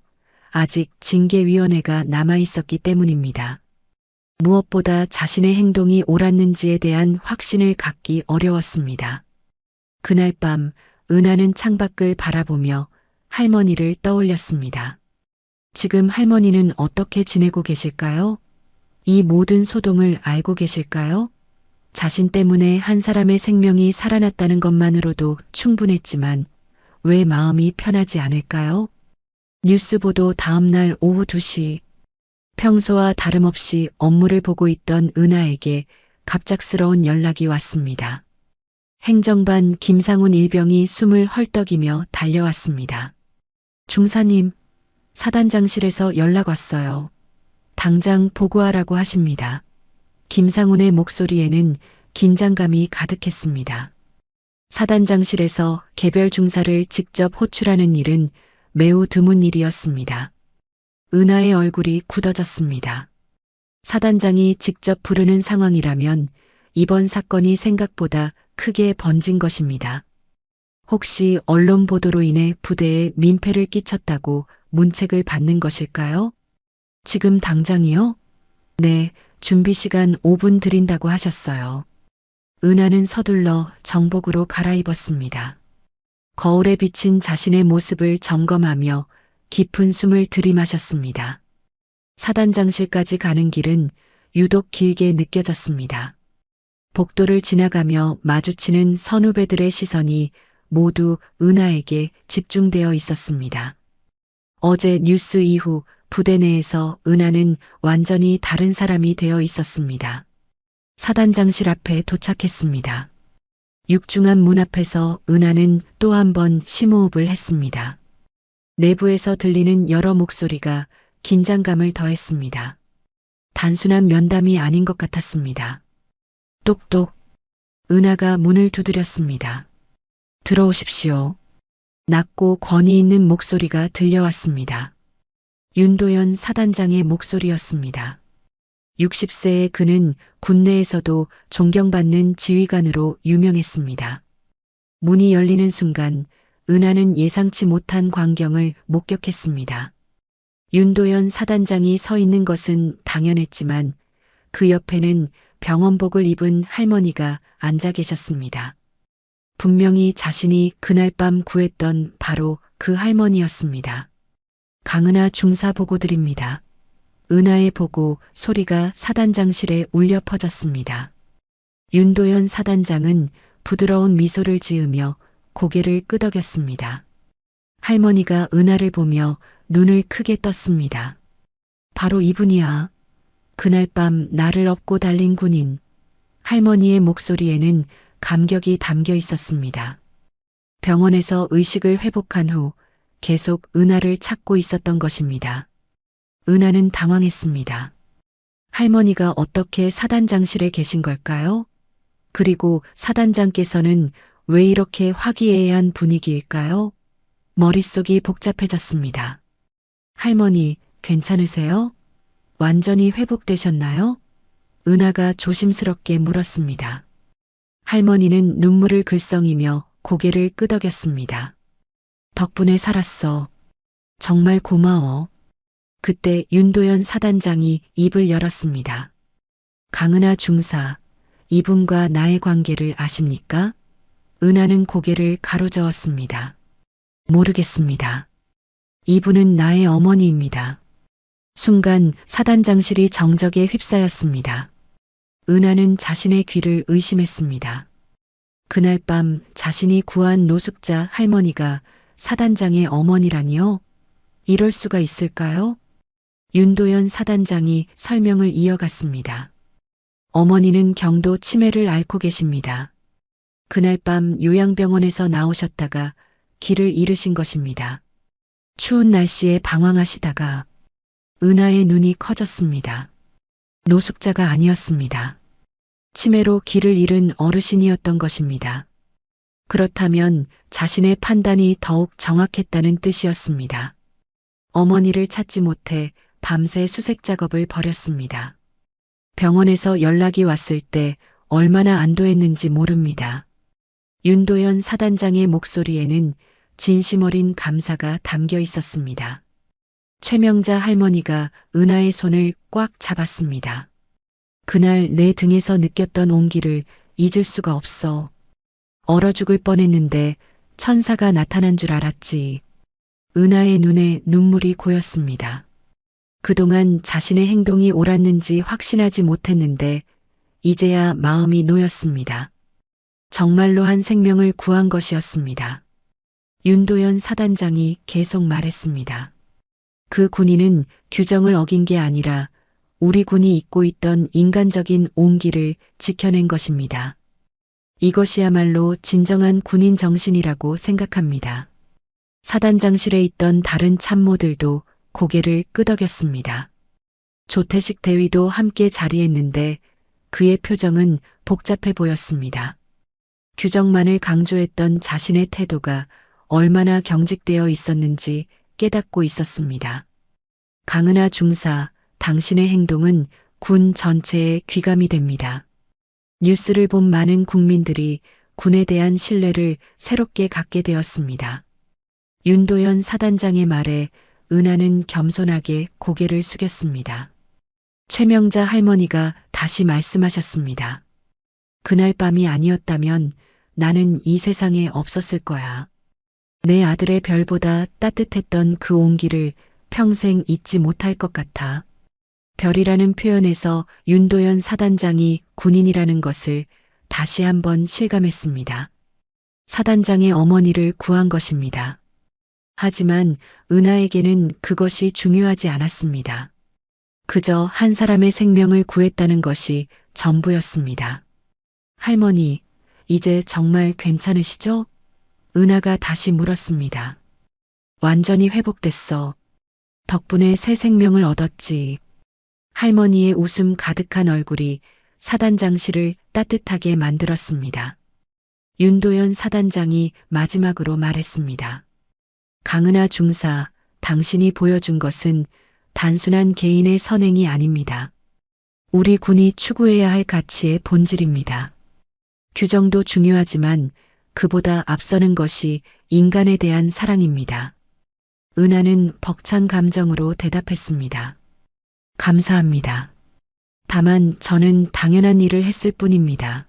아직 징계위원회가 남아있었기 때문입니다. 무엇보다 자신의 행동이 옳았는지에 대한 확신을 갖기 어려웠습니다. 그날 밤 은하는 창밖을 바라보며 할머니를 떠올렸습니다. 지금 할머니는 어떻게 지내고 계실까요? 이 모든 소동을 알고 계실까요? 자신 때문에 한 사람의 생명이 살아났다는 것만으로도 충분했지만 왜 마음이 편하지 않을까요? 뉴스 보도 다음 날 오후 2시 평소와 다름없이 업무를 보고 있던 은하에게 갑작스러운 연락이 왔습니다. 행정반 김상훈 일병이 숨을 헐떡이며 달려왔습니다. 중사님, 사단장실에서 연락 왔어요. 당장 보고하라고 하십니다. 김상훈의 목소리에는 긴장감이 가득했습니다. 사단장실에서 개별 중사를 직접 호출하는 일은 매우 드문 일이었습니다. 은하의 얼굴이 굳어졌습니다. 사단장이 직접 부르는 상황이라면 이번 사건이 생각보다 크게 번진 것입니다. 혹시 언론 보도로 인해 부대에 민폐를 끼쳤다고 문책을 받는 것일까요? 지금 당장이요? 네, 준비 시간 5분 드린다고 하셨어요. 은하는 서둘러 정복으로 갈아입었습니다. 거울에 비친 자신의 모습을 점검하며 깊은 숨을 들이마셨습니다. 사단장실까지 가는 길은 유독 길게 느껴졌습니다. 복도를 지나가며 마주치는 선후배들의 시선이 모두 은하에게 집중되어 있었습니다. 어제 뉴스 이후 부대 내에서 은하는 완전히 다른 사람이 되어 있었습니다. 사단장실 앞에 도착했습니다. 육중한 문 앞에서 은하는 또 한 번 심호흡을 했습니다. 내부에서 들리는 여러 목소리가 긴장감을 더했습니다. 단순한 면담이 아닌 것 같았습니다. 똑똑. 은하가 문을 두드렸습니다. 들어오십시오. 낮고 권위 있는 목소리가 들려왔습니다. 윤도현 사단장의 목소리였습니다. 60세의 그는 군내에서도 존경받는 지휘관으로 유명했습니다. 문이 열리는 순간 은하는 예상치 못한 광경을 목격했습니다. 윤도현 사단장이 서 있는 것은 당연했지만 그 옆에는 병원복을 입은 할머니가 앉아 계셨습니다. 분명히 자신이 그날 밤 구했던 바로 그 할머니였습니다. 강은하 중사 보고 드립니다. 은하의 보고 소리가 사단장실에 울려 퍼졌습니다. 윤도현 사단장은 부드러운 미소를 지으며 고개를 끄덕였습니다. 할머니가 은하를 보며 눈을 크게 떴습니다. 바로 이분이야. 그날 밤 나를 업고 달린 군인. 할머니의 목소리에는 감격이 담겨 있었습니다. 병원에서 의식을 회복한 후 계속 은하를 찾고 있었던 것입니다. 은하는 당황했습니다. 할머니가 어떻게 사단장실에 계신 걸까요? 그리고 사단장께서는 왜 이렇게 화기애애한 분위기일까요? 머릿속이 복잡해졌습니다. 할머니, 괜찮으세요? 완전히 회복되셨나요? 은하가 조심스럽게 물었습니다. 할머니는 눈물을 글썽이며 고개를 끄덕였습니다. 덕분에 살았어. 정말 고마워. 그때 윤도현 사단장이 입을 열었습니다. 강은하 중사, 이분과 나의 관계를 아십니까? 은하는 고개를 가로저었습니다. 모르겠습니다. 이분은 나의 어머니입니다. 순간 사단장실이 정적에 휩싸였습니다. 은하는 자신의 귀를 의심했습니다. 그날 밤 자신이 구한 노숙자 할머니가 사단장의 어머니라니요? 이럴 수가 있을까요? 윤도현 사단장이 설명을 이어갔습니다. 어머니는 경도 치매를 앓고 계십니다. 그날 밤 요양병원에서 나오셨다가 길을 잃으신 것입니다. 추운 날씨에 방황하시다가 은하의 눈이 커졌습니다. 노숙자가 아니었습니다. 치매로 길을 잃은 어르신이었던 것입니다. 그렇다면 자신의 판단이 더욱 정확했다는 뜻이었습니다. 어머니를 찾지 못해 밤새 수색 작업을 벌였습니다. 병원에서 연락이 왔을 때 얼마나 안도했는지 모릅니다. 윤도현 사단장의 목소리에는 진심 어린 감사가 담겨 있었습니다. 최명자 할머니가 은하의 손을 꽉 잡았습니다. 그날 내 등에서 느꼈던 온기를 잊을 수가 없어. 얼어 죽을 뻔했는데 천사가 나타난 줄 알았지. 은하의 눈에 눈물이 고였습니다. 그동안 자신의 행동이 옳았는지 확신하지 못했는데 이제야 마음이 놓였습니다. 정말로 한 생명을 구한 것이었습니다. 윤도현 사단장이 계속 말했습니다. 그 군인은 규정을 어긴 게 아니라 우리 군이 잊고 있던 인간적인 온기를 지켜낸 것입니다. 이것이야말로 진정한 군인 정신이라고 생각합니다. 사단장실에 있던 다른 참모들도 고개를 끄덕였습니다. 조태식 대위도 함께 자리했는데 그의 표정은 복잡해 보였습니다. 규정만을 강조했던 자신의 태도가 얼마나 경직되어 있었는지 깨닫고 있었습니다. 강은하 중사, 당신의 행동은 군 전체에 귀감이 됩니다. 뉴스를 본 많은 국민들이 군에 대한 신뢰를 새롭게 갖게 되었습니다. 윤도현 사단장의 말에 은하는 겸손하게 고개를 숙였습니다. 최명자 할머니가 다시 말씀하셨습니다. 그날 밤이 아니었다면 나는 이 세상에 없었을 거야. 내 아들의 별보다 따뜻했던 그 온기를 평생 잊지 못할 것 같아. 별이라는 표현에서 윤도현 사단장이 군인이라는 것을 다시 한번 실감했습니다. 사단장의 어머니를 구한 것입니다. 하지만 은하에게는 그것이 중요하지 않았습니다. 그저 한 사람의 생명을 구했다는 것이 전부였습니다. 할머니, 이제 정말 괜찮으시죠? 은하가 다시 물었습니다. 완전히 회복됐어. 덕분에 새 생명을 얻었지. 할머니의 웃음 가득한 얼굴이 사단장실을 따뜻하게 만들었습니다. 윤도현 사단장이 마지막으로 말했습니다. 강은하 중사, 당신이 보여준 것은 단순한 개인의 선행이 아닙니다. 우리 군이 추구해야 할 가치의 본질입니다. 규정도 중요하지만 그보다 앞서는 것이 인간에 대한 사랑입니다. 은하는 벅찬 감정으로 대답했습니다. 감사합니다. 다만 저는 당연한 일을 했을 뿐입니다.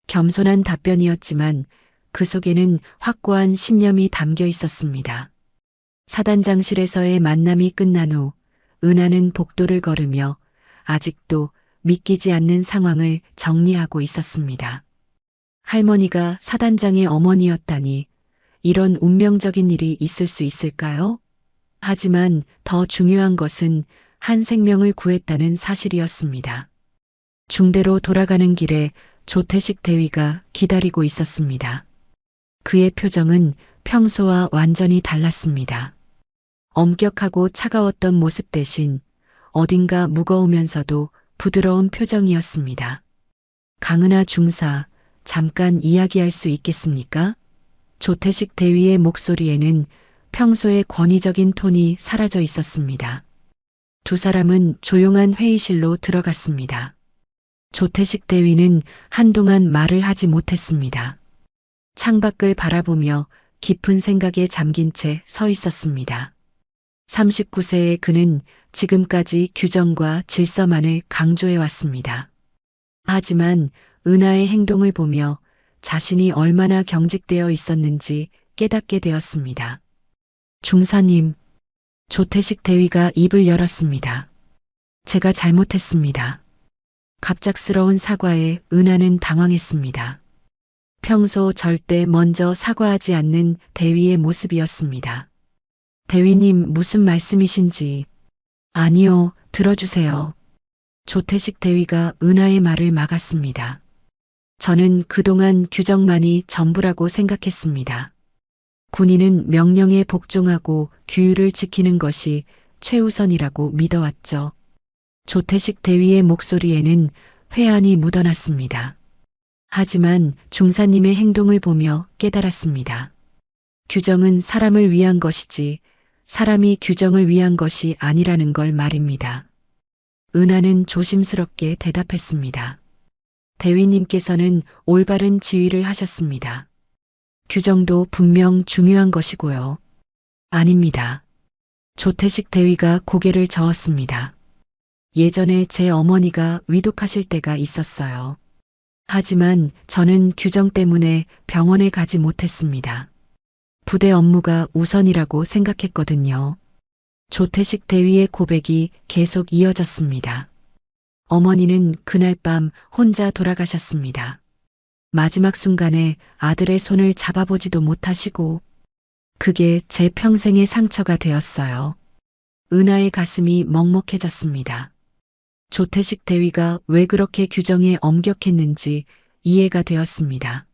겸손한 답변이었지만 그 속에는 확고한 신념이 담겨 있었습니다. 사단장실에서의 만남이 끝난 후 은하는 복도를 걸으며 아직도 믿기지 않는 상황을 정리하고 있었습니다. 할머니가 사단장의 어머니였다니 이런 운명적인 일이 있을 수 있을까요? 하지만 더 중요한 것은 한 생명을 구했다는 사실이었습니다. 중대로 돌아가는 길에 조태식 대위가 기다리고 있었습니다. 그의 표정은 평소와 완전히 달랐습니다. 엄격하고 차가웠던 모습 대신 어딘가 무거우면서도 부드러운 표정이었습니다. 강은하 중사, 잠깐 이야기할 수 있겠습니까? 조태식 대위의 목소리에는 평소의 권위적인 톤이 사라져 있었습니다. 두 사람은 조용한 회의실로 들어갔습니다. 조태식 대위는 한동안 말을 하지 못했습니다. 창밖을 바라보며 깊은 생각에 잠긴 채 서 있었습니다. 39세의 그는 지금까지 규정과 질서만을 강조해 왔습니다. 하지만 은하의 행동을 보며 자신이 얼마나 경직되어 있었는지 깨닫게 되었습니다. 중사님, 조태식 대위가 입을 열었습니다. 제가 잘못했습니다. 갑작스러운 사과에 은하는 당황했습니다. 평소 절대 먼저 사과하지 않는 대위의 모습이었습니다. 대위님 무슨 말씀이신지. 아니요, 들어주세요. 조태식 대위가 은하의 말을 막았습니다. 저는 그동안 규정만이 전부라고 생각했습니다. 군인은 명령에 복종하고 규율을 지키는 것이 최우선이라고 믿어왔죠. 조태식 대위의 목소리에는 회한이 묻어났습니다. 하지만 중사님의 행동을 보며 깨달았습니다. 규정은 사람을 위한 것이지 사람이 규정을 위한 것이 아니라는 걸 말입니다. 은하는 조심스럽게 대답했습니다. 대위님께서는 올바른 지휘를 하셨습니다. 규정도 분명 중요한 것이고요. 아닙니다. 조태식 대위가 고개를 저었습니다. 예전에 제 어머니가 위독하실 때가 있었어요. 하지만 저는 규정 때문에 병원에 가지 못했습니다. 부대 업무가 우선이라고 생각했거든요. 조태식 대위의 고백이 계속 이어졌습니다. 어머니는 그날 밤 혼자 돌아가셨습니다. 마지막 순간에 아들의 손을 잡아보지도 못하시고 그게 제 평생의 상처가 되었어요. 은하의 가슴이 먹먹해졌습니다. 조태식 대위가 왜 그렇게 규정에 엄격했는지 이해가 되었습니다.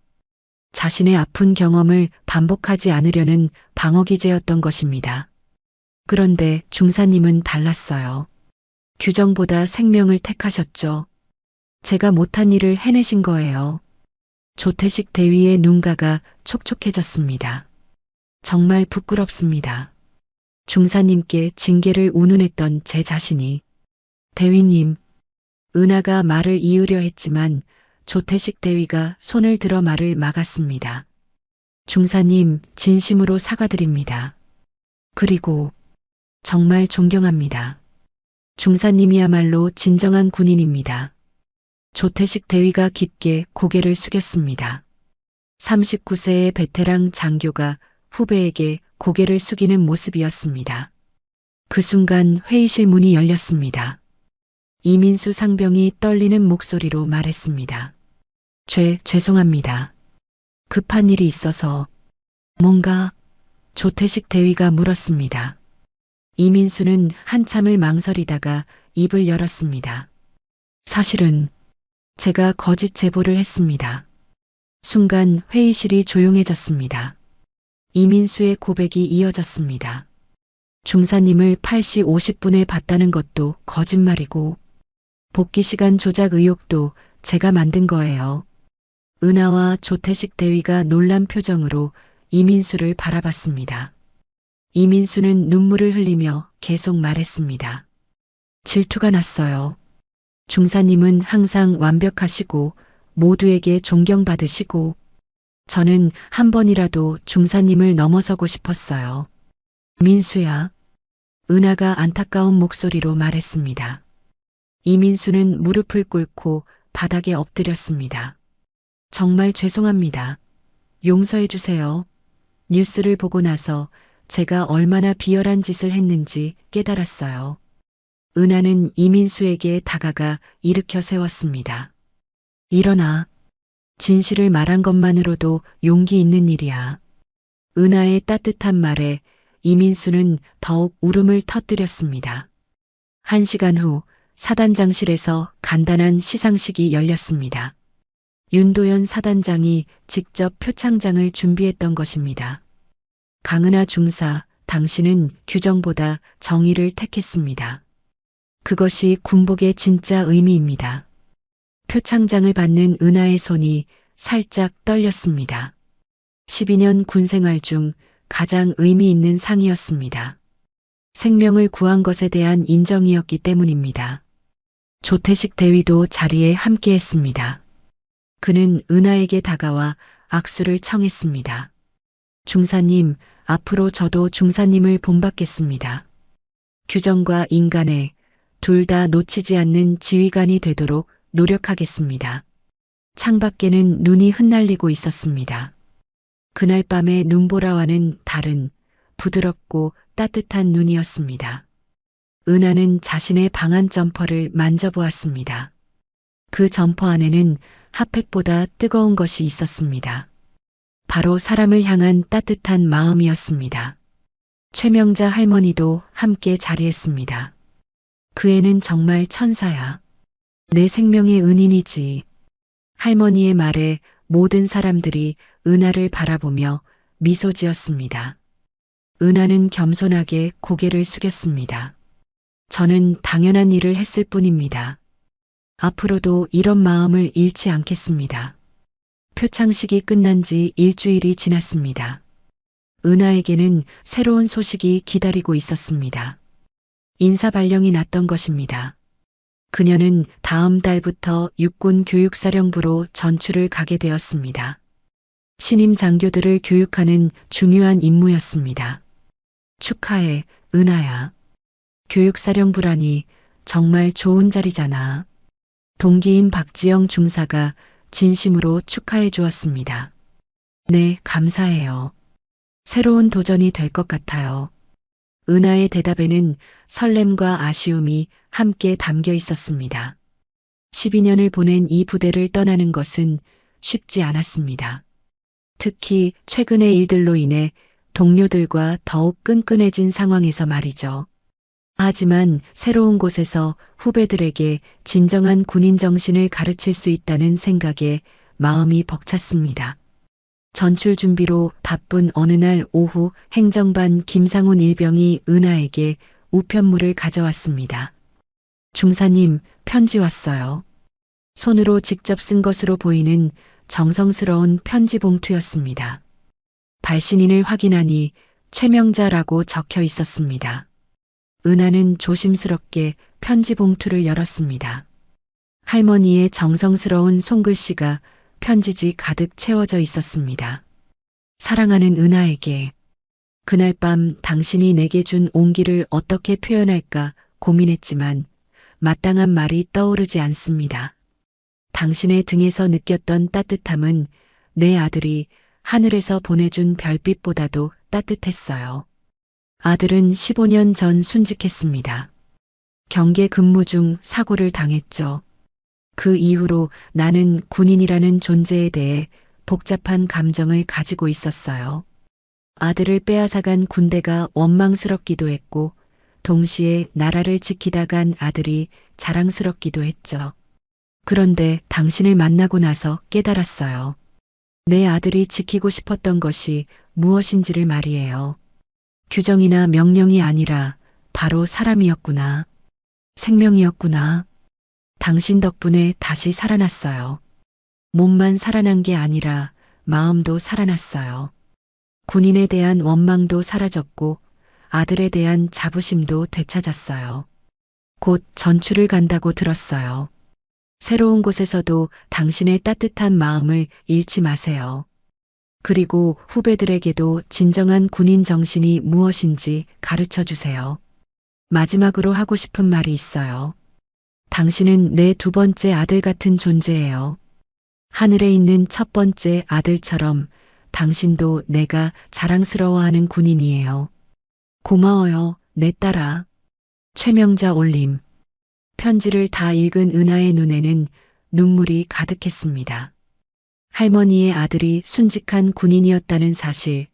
자신의 아픈 경험을 반복하지 않으려는 방어기제였던 것입니다. 그런데 중사님은 달랐어요. 규정보다 생명을 택하셨죠. 제가 못한 일을 해내신 거예요. 조태식 대위의 눈가가 촉촉해졌습니다. 정말 부끄럽습니다. 중사님께 징계를 운운했던 제 자신이. 대위님, 은하가 말을 이으려 했지만 조태식 대위가 손을 들어 말을 막았습니다. 중사님, 진심으로 사과드립니다. 그리고 정말 존경합니다. 중사님이야말로 진정한 군인입니다. 조태식 대위가 깊게 고개를 숙였습니다. 39세의 베테랑 장교가 후배에게 고개를 숙이는 모습이었습니다. 그 순간 회의실 문이 열렸습니다. 이민수 상병이 떨리는 목소리로 말했습니다. 죄송합니다. 급한 일이 있어서. 뭔가? 조태식 대위가 물었습니다. 이민수는 한참을 망설이다가 입을 열었습니다. 사실은 제가 거짓 제보를 했습니다. 순간 회의실이 조용해졌습니다. 이민수의 고백이 이어졌습니다. 중사님을 8시 50분에 봤다는 것도 거짓말이고 복귀 시간 조작 의혹도 제가 만든 거예요. 은하와 조태식 대위가 놀란 표정으로 이민수를 바라봤습니다. 이민수는 눈물을 흘리며 계속 말했습니다. 질투가 났어요. 중사님은 항상 완벽하시고 모두에게 존경받으시고 저는 한 번이라도 중사님을 넘어서고 싶었어요. 민수야. 은하가 안타까운 목소리로 말했습니다. 이민수는 무릎을 꿇고 바닥에 엎드렸습니다. 정말 죄송합니다. 용서해 주세요. 뉴스를 보고 나서 제가 얼마나 비열한 짓을 했는지 깨달았어요. 은하는 이민수에게 다가가 일으켜 세웠습니다. 일어나. 진실을 말한 것만으로도 용기 있는 일이야. 은하의 따뜻한 말에 이민수는 더욱 울음을 터뜨렸습니다. 1시간 후 사단장실에서 간단한 시상식이 열렸습니다. 윤도현 사단장이 직접 표창장을 준비했던 것입니다. 강은하 중사, 당신은 규정보다 정의를 택했습니다. 그것이 군복의 진짜 의미입니다. 표창장을 받는 은하의 손이 살짝 떨렸습니다. 12년 군생활 중 가장 의미 있는 상이었습니다. 생명을 구한 것에 대한 인정이었기 때문입니다. 조태식 대위도 자리에 함께했습니다. 그는 은하에게 다가와 악수를 청했습니다. 중사님, 앞으로 저도 중사님을 본받겠습니다. 규정과 인간의 둘 다 놓치지 않는 지휘관이 되도록 노력하겠습니다. 창밖에는 눈이 흩날리고 있었습니다. 그날 밤의 눈보라와는 다른 부드럽고 따뜻한 눈이었습니다. 은하는 자신의 방한 점퍼를 만져보았습니다. 그 점퍼 안에는 핫팩보다 뜨거운 것이 있었습니다. 바로 사람을 향한 따뜻한 마음이었습니다. 최명자 할머니도 함께 자리했습니다. 그 애는 정말 천사야. 내 생명의 은인이지. 할머니의 말에 모든 사람들이 은하를 바라보며 미소 지었습니다. 은하는 겸손하게 고개를 숙였습니다. 저는 당연한 일을 했을 뿐입니다. 앞으로도 이런 마음을 잃지 않겠습니다. 표창식이 끝난 지 일주일이 지났습니다. 은하에게는 새로운 소식이 기다리고 있었습니다. 인사 발령이 났던 것입니다. 그녀는 다음 달부터 육군 교육사령부로 전출을 가게 되었습니다. 신임 장교들을 교육하는 중요한 임무였습니다. 축하해, 은하야. 교육사령부라니 정말 좋은 자리잖아. 동기인 박지영 중사가 진심으로 축하해 주었습니다. 네, 감사해요. 새로운 도전이 될 것 같아요. 은하의 대답에는 설렘과 아쉬움이 함께 담겨 있었습니다. 12년을 보낸 이 부대를 떠나는 것은 쉽지 않았습니다. 특히 최근의 일들로 인해 동료들과 더욱 끈끈해진 상황에서 말이죠. 하지만 새로운 곳에서 후배들에게 진정한 군인 정신을 가르칠 수 있다는 생각에 마음이 벅찼습니다. 전출 준비로 바쁜 어느 날 오후 행정반 김상훈 일병이 은하에게 우편물을 가져왔습니다. 중사님, 편지 왔어요. 손으로 직접 쓴 것으로 보이는 정성스러운 편지 봉투였습니다. 발신인을 확인하니 최명자라고 적혀 있었습니다. 은하는 조심스럽게 편지 봉투를 열었습니다. 할머니의 정성스러운 손글씨가 편지지 가득 채워져 있었습니다. 사랑하는 은하에게 그날 밤 당신이 내게 준 온기를 어떻게 표현할까 고민했지만 마땅한 말이 떠오르지 않습니다. 당신의 등에서 느꼈던 따뜻함은 내 아들이 하늘에서 보내준 별빛보다도 따뜻했어요. 아들은 15년 전 순직했습니다. 경계 근무 중 사고를 당했죠. 그 이후로 나는 군인이라는 존재에 대해 복잡한 감정을 가지고 있었어요. 아들을 빼앗아간 군대가 원망스럽기도 했고, 동시에 나라를 지키다 간 아들이 자랑스럽기도 했죠. 그런데 당신을 만나고 나서 깨달았어요. 내 아들이 지키고 싶었던 것이 무엇인지를 말이에요. 규정이나 명령이 아니라 바로 사람이었구나. 생명이었구나. 당신 덕분에 다시 살아났어요. 몸만 살아난 게 아니라 마음도 살아났어요. 군인에 대한 원망도 사라졌고 아들에 대한 자부심도 되찾았어요. 곧 전출을 간다고 들었어요. 새로운 곳에서도 당신의 따뜻한 마음을 잃지 마세요. 그리고 후배들에게도 진정한 군인 정신이 무엇인지 가르쳐 주세요. 마지막으로 하고 싶은 말이 있어요. 당신은 내 두 번째 아들 같은 존재예요. 하늘에 있는 첫 번째 아들처럼 당신도 내가 자랑스러워하는 군인이에요. 고마워요, 내 딸아. 최명자 올림. 편지를 다 읽은 은하의 눈에는 눈물이 가득했습니다. 할머니의 아들이 순직한 군인이었다는 사실,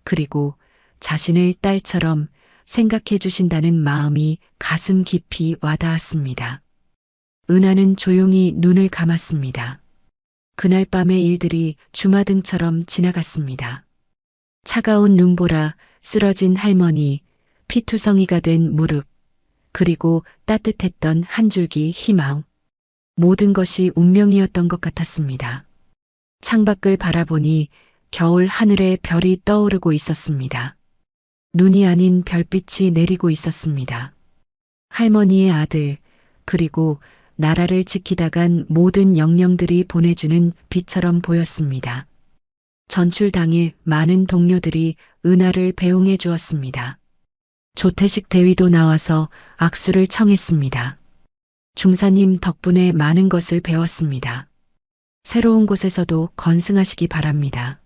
그리고 자신을 딸처럼 생각해 주신다는 마음이 가슴 깊이 와닿았습니다. 은하는 조용히 눈을 감았습니다. 그날 밤의 일들이 주마등처럼 지나갔습니다. 차가운 눈보라, 쓰러진 할머니, 피투성이가 된 무릎, 그리고 따뜻했던 한 줄기 희망. 모든 것이 운명이었던 것 같았습니다. 창밖을 바라보니 겨울 하늘에 별이 떠오르고 있었습니다. 눈이 아닌 별빛이 내리고 있었습니다. 할머니의 아들, 그리고 나라를 지키다 간 모든 영령들이 보내주는 빛처럼 보였습니다. 전출 당일 많은 동료들이 은하를 배웅해 주었습니다. 조태식 대위도 나와서 악수를 청했습니다. 중사님 덕분에 많은 것을 배웠습니다. 새로운 곳에서도 건승하시기 바랍니다.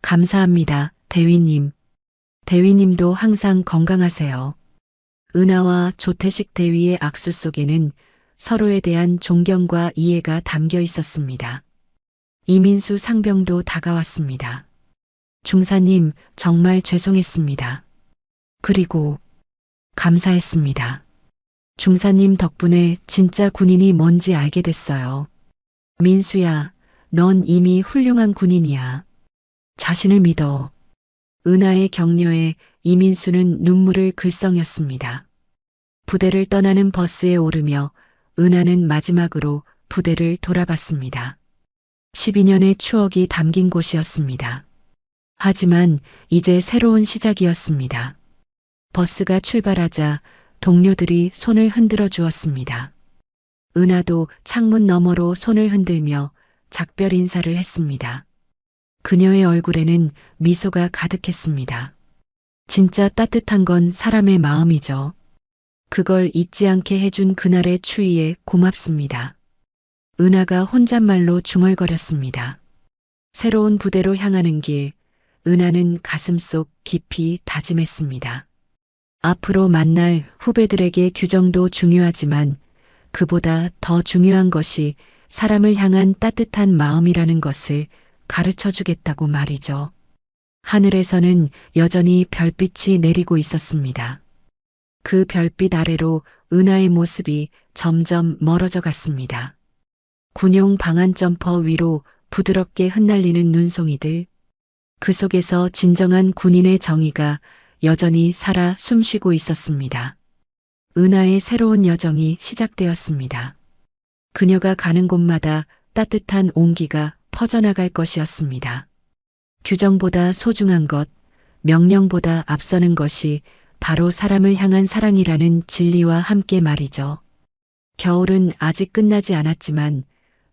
감사합니다, 대위님. 대위님도 항상 건강하세요. 은하와 조태식 대위의 악수 속에는 서로에 대한 존경과 이해가 담겨 있었습니다. 이민수 상병도 다가왔습니다. 중사님, 정말 죄송했습니다. 그리고 감사했습니다. 중사님 덕분에 진짜 군인이 뭔지 알게 됐어요. 민수야, 넌 이미 훌륭한 군인이야. 자신을 믿어. 은하의 격려에 이민수는 눈물을 글썽였습니다. 부대를 떠나는 버스에 오르며 은하는 마지막으로 부대를 돌아봤습니다. 12년의 추억이 담긴 곳이었습니다. 하지만 이제 새로운 시작이었습니다. 버스가 출발하자 동료들이 손을 흔들어 주었습니다. 은하도 창문 너머로 손을 흔들며 작별 인사를 했습니다. 그녀의 얼굴에는 미소가 가득했습니다. 진짜 따뜻한 건 사람의 마음이죠. 그걸 잊지 않게 해준 그날의 추위에 고맙습니다. 은하가 혼잣말로 중얼거렸습니다. 새로운 부대로 향하는 길, 은하는 가슴속 깊이 다짐했습니다. 앞으로 만날 후배들에게 규정도 중요하지만 그보다 더 중요한 것이 사람을 향한 따뜻한 마음이라는 것을 가르쳐 주겠다고 말이죠. 하늘에서는 여전히 별빛이 내리고 있었습니다. 그 별빛 아래로 은하의 모습이 점점 멀어져 갔습니다. 군용 방한 점퍼 위로 부드럽게 흩날리는 눈송이들, 그 속에서 진정한 군인의 정의가 여전히 살아 숨쉬고 있었습니다. 은하의 새로운 여정이 시작되었습니다. 그녀가 가는 곳마다 따뜻한 온기가 퍼져나갈 것이었습니다. 규정보다 소중한 것, 명령보다 앞서는 것이 바로 사람을 향한 사랑이라는 진리와 함께 말이죠. 겨울은 아직 끝나지 않았지만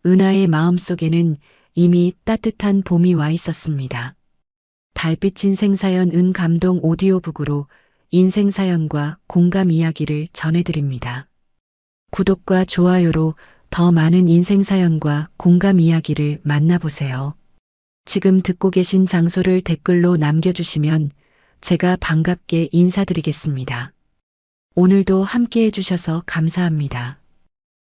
은하의 마음속에는 이미 따뜻한 봄이 와 있었습니다. 달빛 인생사연 은감동 오디오북으로 인생사연과 공감 이야기를 전해드립니다. 구독과 좋아요로 더 많은 인생사연과 공감 이야기를 만나보세요. 지금 듣고 계신 장소를 댓글로 남겨주시면 제가 반갑게 인사드리겠습니다. 오늘도 함께 해주셔서 감사합니다.